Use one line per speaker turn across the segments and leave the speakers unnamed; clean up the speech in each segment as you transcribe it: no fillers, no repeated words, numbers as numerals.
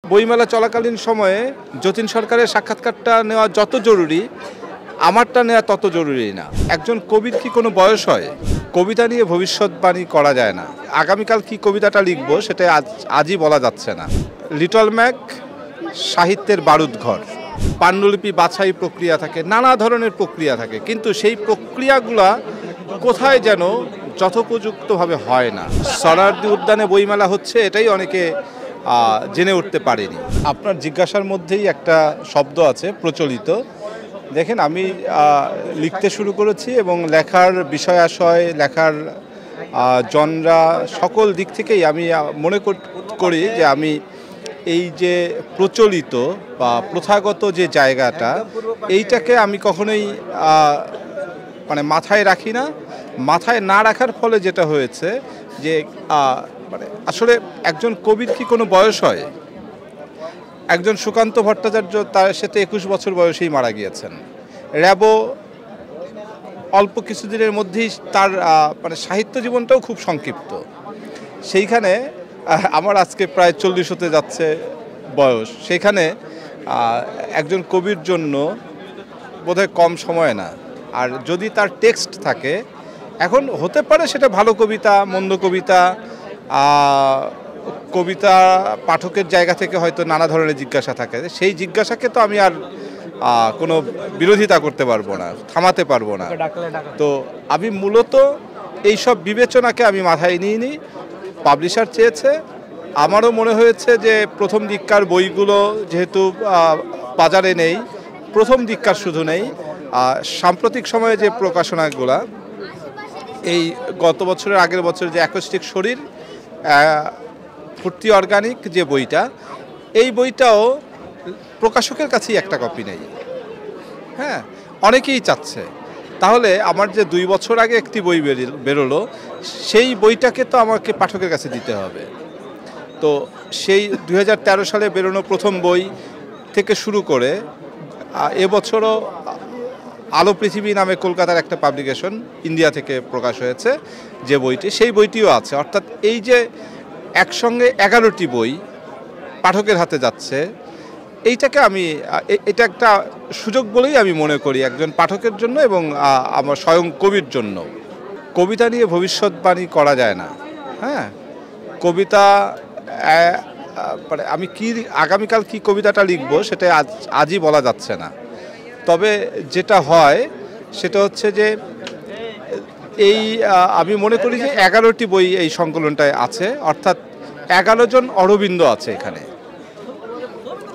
বইমেলা চলাকালীন সময়ে যতীন সরকারের সাক্ষাৎকারটা নেওয়া যত জরুরি, আমারটা নেওয়া তত জরুরি না। একজন কবির কি কোনো বয়স হয়? কবিতা নিয়ে ভবিষ্যৎবাণী করা যায় না। আগামীকাল কি কবিতাটা লিখবো সেটা আজই বলা যাচ্ছে না। লিটল ম্যাক সাহিত্যের বারুদঘর। পাণ্ডুলিপি বাছাই প্রক্রিয়া থাকে, নানা ধরনের প্রক্রিয়া থাকে, কিন্তু সেই প্রক্রিয়াগুলা কোথায় যেন যথোপযুক্তভাবে হয় না। সরারদি উদ্যানে বইমেলা হচ্ছে, এটাই অনেকে জেনে উঠতে পারেনি। আপনার জিজ্ঞাসার মধ্যেই একটা শব্দ আছে, প্রচলিত। দেখেন, আমি লিখতে শুরু করেছি এবং লেখার বিষয়াশয়, লেখার জনরা, সকল দিক থেকেই আমি মনে করি যে আমি এই যে প্রচলিত বা প্রথাগত যে জায়গাটা, এইটাকে আমি কখনোই মানে মাথায় রাখি না। মাথায় না রাখার ফলে যেটা হয়েছে যে মানে আসলে একজন কবির কি কোনো বয়স হয়? একজন সুকান্ত ভট্টাচার্য, তার সাথে 21 বছর বয়সেই মারা গিয়েছেন। র্যাবো অল্প কিছুদিনের মধ্যেই তার মানে সাহিত্য জীবনটাও খুব সংক্ষিপ্ত। সেইখানে আমার আজকে প্রায় 40 হতে যাচ্ছে বয়স। সেখানে একজন কবির জন্য বোধহয় কম সময় না। আর যদি তার টেক্সট থাকে, এখন হতে পারে সেটা ভালো কবিতা, মন্দ কবিতা, কবিতা পাঠকের জায়গা থেকে হয়তো নানা ধরনের জিজ্ঞাসা থাকে। সেই জিজ্ঞাসাকে তো আমি আর কোনো বিরোধিতা করতে পারবো না, থামাতে পারবো না। তো আমি মূলত এইসব বিবেচনাকে আমি মাথায় নিইনি। পাবলিশার চেয়েছে, আমারও মনে হয়েছে যে প্রথম দিককার বইগুলো যেহেতু বাজারে নেই, প্রথম দিককার শুধু নেই, সাম্প্রতিক সময়ে যে প্রকাশনাগুলা, এই গত বছরের আগের বছর যে অ্যাকোস্টিক শরীর, ফুর্তি অর্গানিক যে বইটা, এই বইটাও প্রকাশকের কাছেই একটা কপি নেই। হ্যাঁ, অনেকেই চাচ্ছে। তাহলে আমার যে 2 বছর আগে একটি বই বেরোলো, সেই বইটাকে তো আমাকে পাঠকের কাছে দিতে হবে। তো সেই 2013 সালে বেরোনো প্রথম বই থেকে শুরু করে এবছরও আলো পৃথিবী নামে কলকাতার একটা পাবলিকেশন ইন্ডিয়া থেকে প্রকাশ হয়েছে যে বইটি, সেই বইটিও আছে। অর্থাৎ এই যে একসঙ্গে 11টি বই পাঠকের হাতে যাচ্ছে, এইটাকে আমি এটা একটা সুযোগ বলেই আমি মনে করি একজন পাঠকের জন্য এবং আমার স্বয়ং কবির জন্য। কবিতা নিয়ে ভবিষ্যৎবাণী করা যায় না। হ্যাঁ, কবিতা মানে আমি আগামীকাল কি কবিতাটা লিখবো সেটা আজই বলা যাচ্ছে না। তবে যেটা হয় সেটা হচ্ছে যে এই আমি মনে করি যে 11টি বই এই সংকলনটায় আছে, অর্থাৎ 11 জন অরবিন্দ আছে এখানে।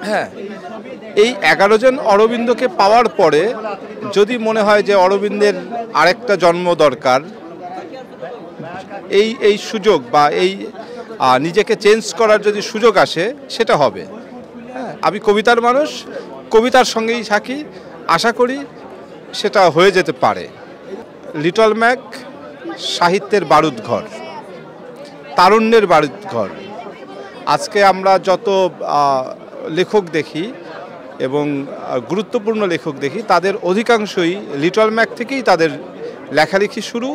হ্যাঁ, এই 11 জন অরবিন্দকে পাওয়ার পরে যদি মনে হয় যে অরবিন্দের আরেকটা জন্ম দরকার, এই সুযোগ বা এই নিজেকে চেঞ্জ করার যদি সুযোগ আসে, সেটা হবে। হ্যাঁ, আমি কবিতার মানুষ, কবিতার সঙ্গেই থাকি, আশা করি সেটা হয়ে যেতে পারে। লিটল ম্যাক সাহিত্যের বারুদঘর, তারুণ্যের বারুদঘর। আজকে আমরা যত লেখক দেখি এবং গুরুত্বপূর্ণ লেখক দেখি, তাদের অধিকাংশই লিটল ম্যাক থেকেই তাদের লেখালেখি শুরু,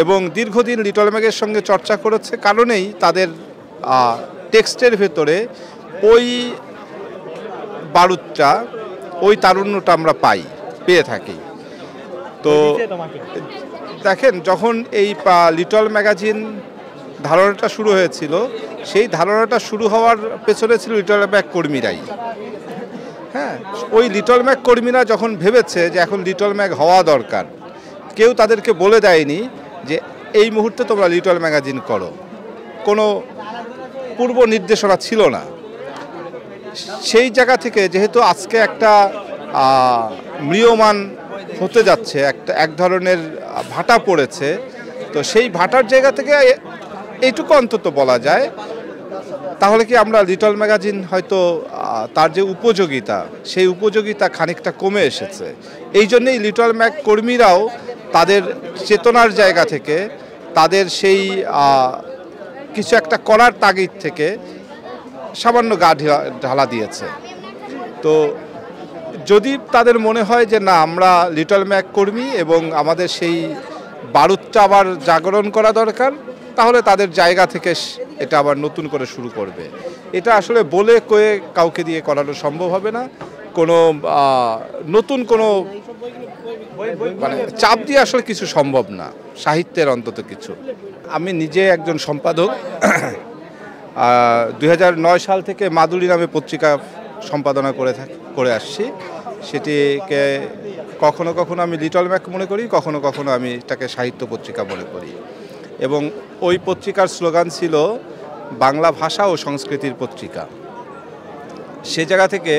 এবং দীর্ঘদিন লিটল ম্যাকের সঙ্গে চর্চা করেছে কারণেই তাদের টেক্সটের ভেতরে ওই বারুদটা, ওই তারুণ্যটা আমরা পেয়ে থাকি। তো দেখেন, যখন এই লিটল ম্যাগাজিন ধারণাটা শুরু হয়েছিল, সেই ধারণাটা শুরু হওয়ার পেছনে ছিল লিটল ম্যাক কর্মীরাই। হ্যাঁ, ওই লিটল ম্যাক কর্মীরা যখন ভেবেছে যে এখন লিটল ম্যাক হওয়া দরকার, কেউ তাদেরকে বলে দেয়নি যে এই মুহূর্তে তোমরা লিটল ম্যাগাজিন করো, কোনো পূর্ব নির্দেশনা ছিল না। সেই জায়গা থেকে যেহেতু আজকে একটা ম্রিয়মান হতে যাচ্ছে, এক ধরনের ভাটা পড়েছে, তো সেই ভাটার জায়গা থেকে এইটুকু অন্তত বলা যায়, তাহলে কি আমরা লিটল ম্যাগাজিন হয়তো তার যে উপযোগিতা, সেই উপযোগিতা খানিকটা কমে এসেছে। এই জন্যেই লিটল ম্যাক কর্মীরাও তাদের চেতনার জায়গা থেকে, তাদের সেই কিছু একটা করার তাগিদ থেকে সামান্য গা ঢালা দিয়েছে। তো যদি তাদের মনে হয় যে না, আমরা লিটল ম্যাক কর্মী এবং আমাদের সেই বারুদটা আবার জাগরণ করা দরকার, তাহলে তাদের জায়গা থেকে এটা আবার নতুন করে শুরু করবে। এটা আসলে বলে কয়ে কাউকে দিয়ে করানো সম্ভব হবে না। কোনো নতুন কোনো মানে চাপ দিয়ে আসলে কিছু সম্ভব না, সাহিত্যের অন্তত কিছু। আমি নিজে একজন সম্পাদক। 2009 সাল থেকে মাদুলি নামে পত্রিকা সম্পাদনা করে আসছি। সেটিকে কখনো কখনো আমি লিটল ম্যাক মনে করি, কখনো কখনো আমি এটাকে সাহিত্য পত্রিকা মনে করি। এবং ওই পত্রিকার স্লোগান ছিল বাংলা ভাষা ও সংস্কৃতির পত্রিকা। সে জায়গা থেকে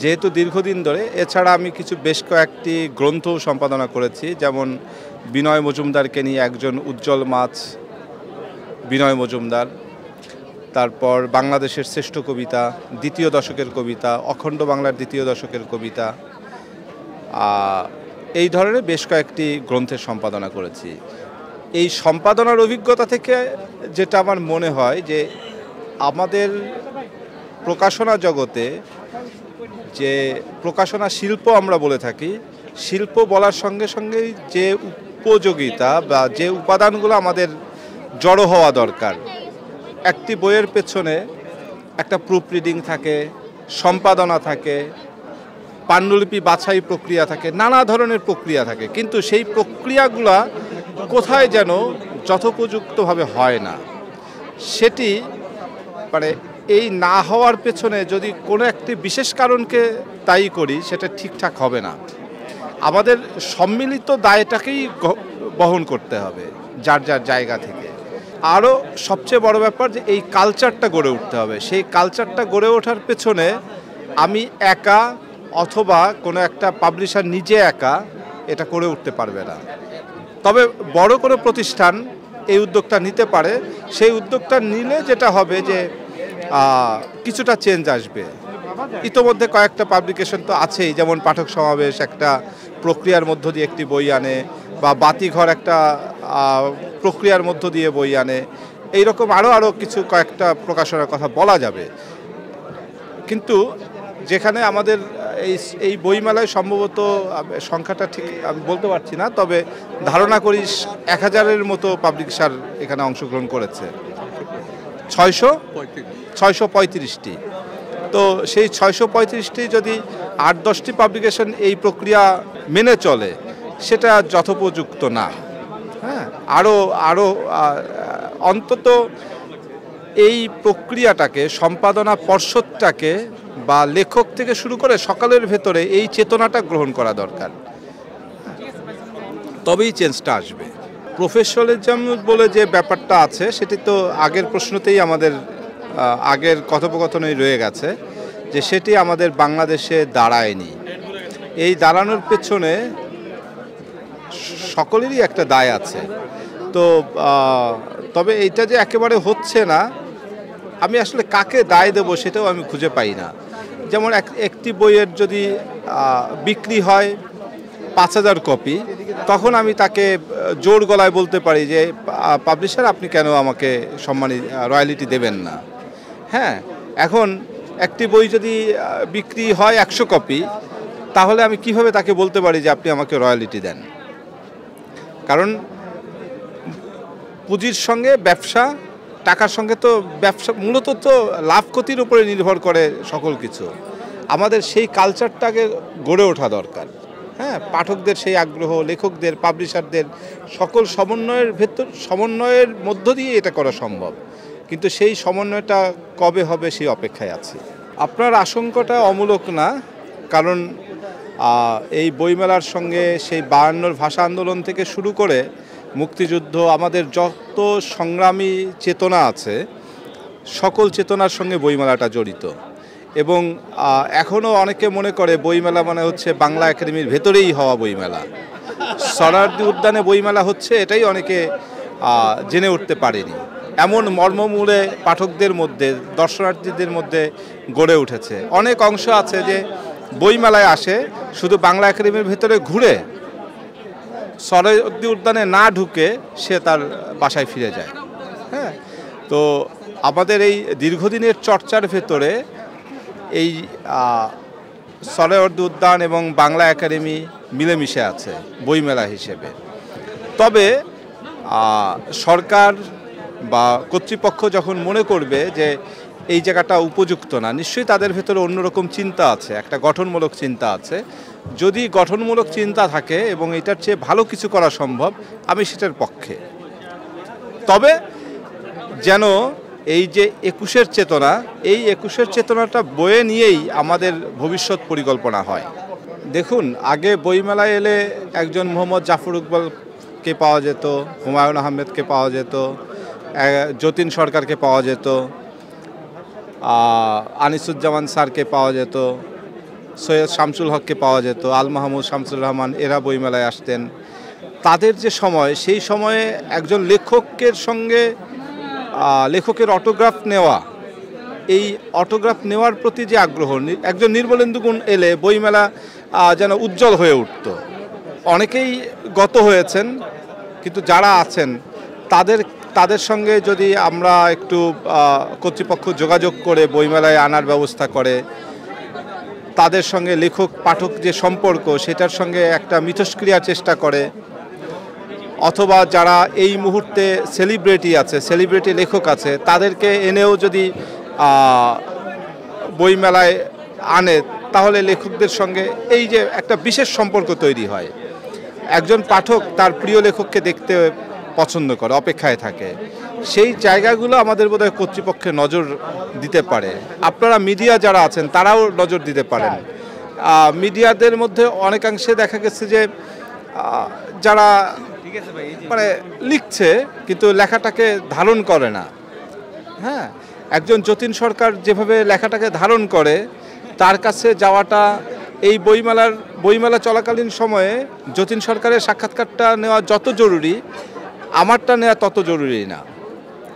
যেহেতু দীর্ঘদিন ধরে, এছাড়া আমি কিছু বেশ কয়েকটি গ্রন্থ সম্পাদনা করেছি, যেমন বিনয় মজুমদারকে নিয়ে একজন উজ্জ্বল মাছ, বিনয় মজুমদার, তারপর বাংলাদেশের শ্রেষ্ঠ কবিতা, দ্বিতীয় দশকের কবিতা, অখণ্ড বাংলার দ্বিতীয় দশকের কবিতা, এই ধরনের বেশ কয়েকটি গ্রন্থের সম্পাদনা করেছি। এই সম্পাদনার অভিজ্ঞতা থেকে যেটা আমার মনে হয় যে আমাদের প্রকাশনা জগতে যে প্রকাশনা শিল্প আমরা বলে থাকি, শিল্প বলার সঙ্গে সঙ্গেই যে উপযোগিতা বা যে উপাদানগুলো আমাদের জড়ো হওয়া দরকার, একটি বইয়ের পেছনে একটা প্রুফ রিডিং থাকে, সম্পাদনা থাকে, পাণ্ডুলিপি বাছাই প্রক্রিয়া থাকে, নানা ধরনের প্রক্রিয়া থাকে, কিন্তু সেই প্রক্রিয়াগুলা কোথায় যেন যথোপযুক্তভাবে হয় না। সেটি মানে এই না হওয়ার পেছনে যদি কোনো একটি বিশেষ কারণকে দায়ী করি, সেটা ঠিকঠাক হবে না। আমাদের সম্মিলিত দায়টাকেই বহন করতে হবে যার যার জায়গা থেকে। আরও সবচেয়ে বড় ব্যাপার যে এই কালচারটা গড়ে উঠতে হবে। সেই কালচারটা গড়ে ওঠার পেছনে আমি একা অথবা কোনো একটা পাবলিশার নিজে একা এটা করে উঠতে পারবে না। তবে বড় কোনো প্রতিষ্ঠান এই উদ্যোগটা নিতে পারে। সেই উদ্যোগটা নিলে যেটা হবে যে কিছুটা চেঞ্জ আসবে। ইতোমধ্যে কয়েকটা পাবলিকেশন তো আছেই, যেমন পাঠক সমাবেশ একটা প্রক্রিয়ার মধ্য দিয়ে একটি বই আনে, বা বাতিঘর একটা প্রক্রিয়ার মধ্য দিয়ে বই আনে। এইরকম আরও কিছু কয়েকটা প্রকাশনার কথা বলা যাবে। কিন্তু যেখানে আমাদের এই বইমেলায় সম্ভবত সংখ্যাটা ঠিক আমি বলতে পারছি না, তবে ধারণা করি 1000-এর মতো পাবলিশার এখানে অংশগ্রহণ করেছে। 635টি। তো সেই 635টি যদি 8-10টি পাবলিকেশন এই প্রক্রিয়া মেনে চলে, সেটা যথোপযুক্ত না। হ্যাঁ, আরও অন্তত এই প্রক্রিয়াটাকে, সম্পাদনা পর্ষদটাকে বা লেখক থেকে শুরু করে সকলের ভেতরে এই চেতনাটা গ্রহণ করা দরকার, তবেই চেঞ্জটা আসবে। প্রফেশনালিজম বলে যে ব্যাপারটা আছে, সেটি তো আগের প্রশ্নতেই আমাদের আগের কথোপকথনেই রয়ে গেছে যে সেটি আমাদের বাংলাদেশে দাঁড়ায়নি। এই দাঁড়ানোর পেছনে সকলেরই একটা দায় আছে। তো তবে এইটা যে একেবারে হচ্ছে না, আমি আসলে কাকে দায় দেব সেটাও আমি খুঁজে পাই না। যেমন একটি বইয়ের যদি বিক্রি হয় 5000 কপি, তখন আমি তাকে জোর গলায় বলতে পারি যে পাবলিশার, আপনি কেন আমাকে রয়্যালিটি দেবেন না? হ্যাঁ, এখন একটি বই যদি বিক্রি হয় 100 কপি, তাহলে আমি কিভাবে তাকে বলতে পারি যে আপনি আমাকে রয়্যালিটি দেন? কারণ পুঁজির সঙ্গে ব্যবসা, টাকার সঙ্গে তো ব্যবসা মূলত তো লাভ ক্ষতির উপরে নির্ভর করে সকল কিছু। আমাদের সেই কালচারটাকে গড়ে ওঠা দরকার। হ্যাঁ, পাঠকদের সেই আগ্রহ, লেখকদের, পাবলিশারদের সকল সমন্বয়ের মধ্য দিয়ে এটা করা সম্ভব। কিন্তু সেই সমন্বয়টা কবে হবে সেই অপেক্ষায় আছি। আপনার আশঙ্কাটা অমূলক না, কারণ এই বইমেলার সঙ্গে সেই 52 ভাষা আন্দোলন থেকে শুরু করে মুক্তিযুদ্ধ, আমাদের যত সংগ্রামী চেতনা আছে, সকল চেতনার সঙ্গে বইমেলাটা জড়িত। এবং এখনও অনেকে মনে করে বইমেলা মানে হচ্ছে বাংলা একাডেমির ভেতরেই হওয়া বইমেলা। সোহরাওয়ার্দী উদ্যানে বইমেলা হচ্ছে, এটাই অনেকে জেনে উঠতে পারেনি। এমন মর্মমূলে পাঠকদের মধ্যে, দর্শনার্থীদের মধ্যে গড়ে উঠেছে। অনেক অংশ আছে যে বইমেলায় আসে, শুধু বাংলা একাডেমির ভেতরে ঘুরে সোহরাওয়ার্দী উদ্যানে না ঢুকে সে তার বাসায় ফিরে যায়। হ্যাঁ, তো আমাদের এই দীর্ঘদিনের চর্চার ভেতরে এই সোহরাওয়ার্দী উদ্যান এবং বাংলা একাডেমি মিলেমিশে আছে বইমেলা হিসেবে। তবে সরকার বা কর্তৃপক্ষ যখন মনে করবে যে এই জায়গাটা উপযুক্ত না, নিশ্চয়ই তাদের ভেতরে অন্যরকম চিন্তা আছে, একটা গঠনমূলক চিন্তা আছে। যদি গঠনমূলক চিন্তা থাকে এবং এটার চেয়ে ভালো কিছু করা সম্ভব, আমি সেটার পক্ষে। তবে যেন এই যে ২১-এর চেতনা, এই ২১-এর চেতনাটা বয়ে নিয়েই আমাদের ভবিষ্যৎ পরিকল্পনা হয়। দেখুন, আগে বইমেলায় এলে একজন মোহাম্মদ জাফর ইকবালকে পাওয়া যেত, হুমায়ুন আহমেদকে পাওয়া যেত, যতীন সরকারকে পাওয়া যেত, আনিসুজ্জামান স্যারকে পাওয়া যেত, সৈয়দ শামসুল হককে পাওয়া যেত, আল মাহমুদ শামসুর রহমান, এরা বইমেলায় আসতেন। তাদের যে সময়, সেই সময়ে একজন লেখকের সঙ্গে লেখকের অটোগ্রাফ নেওয়া, এই অটোগ্রাফ নেওয়ার প্রতি যে আগ্রহ, একজন নির্মলেন্দু গুণ এলে বইমেলা যেন উজ্জ্বল হয়ে উঠত। অনেকেই গত হয়েছেন, কিন্তু যারা আছেন তাদের সঙ্গে যদি আমরা একটু কর্তৃপক্ষ যোগাযোগ করে বইমেলায় আনার ব্যবস্থা করে, তাদের সঙ্গে লেখক পাঠক যে সম্পর্ক, সেটার সঙ্গে একটা মিথস্ক্রিয়ার চেষ্টা করে, অথবা যারা এই মুহূর্তে সেলিব্রিটি লেখক আছে, তাদেরকে এনেও যদি বইমেলায় আনে, তাহলে লেখকদের সঙ্গে এই যে একটা বিশেষ সম্পর্ক তৈরি হয়। একজন পাঠক তার প্রিয় লেখককে দেখতে পছন্দ করে, অপেক্ষায় থাকে। সেই জায়গাগুলো আমাদের বোধহয় কর্তৃপক্ষে নজর দিতে পারে। আপনারা মিডিয়া যারা আছেন তারাও নজর দিতে পারেন। মিডিয়াদের মধ্যে অনেকাংশে দেখা গেছে যে যারা মানে লিখছে কিন্তু লেখাটাকে ধারণ করে না। হ্যাঁ, একজন যতীন সরকার যেভাবে লেখাটাকে ধারণ করে, তার কাছে যাওয়াটা, এই বইমেলা চলাকালীন সময়ে যতীন সরকারের সাক্ষাৎকারটা নেওয়া যত জরুরি, আমারটা নেওয়া তত জরুরি না।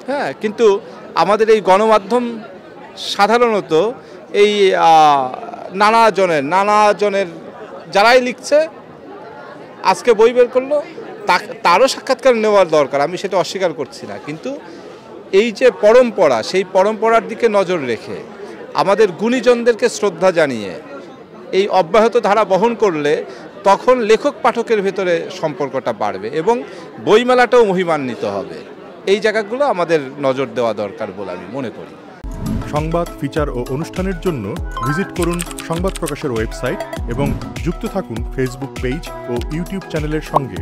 হ্যাঁ, কিন্তু আমাদের এই গণমাধ্যম সাধারণত এই নানা জনের যারাই লিখছে, আজকে বই বের করলো, তারও সাক্ষাৎকার নেওয়ার দরকার, আমি সেটা অস্বীকার করছি না। কিন্তু এই যে পরম্পরা, সেই পরম্পরার দিকে নজর রেখে আমাদের গুণীজনদেরকে শ্রদ্ধা জানিয়ে এই অব্যাহত ধারা বহন করলে তখন লেখক পাঠকের ভেতরে সম্পর্কটা বাড়বে এবং বইমেলাটাও মহিমান্বিত হবে। এই জায়গাগুলো আমাদের নজর দেওয়া দরকার বলে আমি মনে করি।
সংবাদ, ফিচার ও অনুষ্ঠানের জন্য ভিজিট করুন সংবাদ প্রকাশের ওয়েবসাইট এবং যুক্ত থাকুন ফেসবুক পেজ ও ইউটিউব চ্যানেলের সঙ্গে।